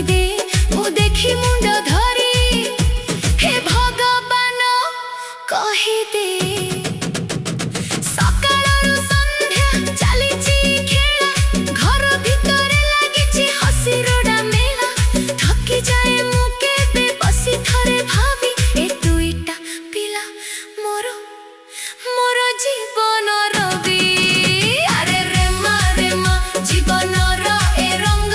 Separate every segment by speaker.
Speaker 1: दे मु देखी मुंड धरी हे भगवान कही दे सकाळरू संध्या चलीची खेला घर भितरे लागिची हसी रोडा मेला थकी जाए मु केबे बसी थरे भाभी ए दुईटा पिला मोर मोर जीवन रवि अरे रे मा जीवन रो ए रंग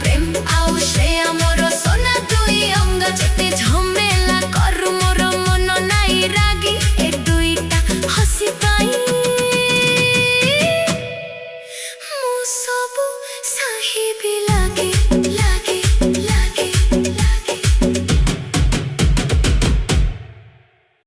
Speaker 1: प्रेम आउ श्रेया मोर सोना दुई अंग जेते झमेला करू मोर मन नाई रागी ए दुईटा हसी पाई मु सबु साही बिल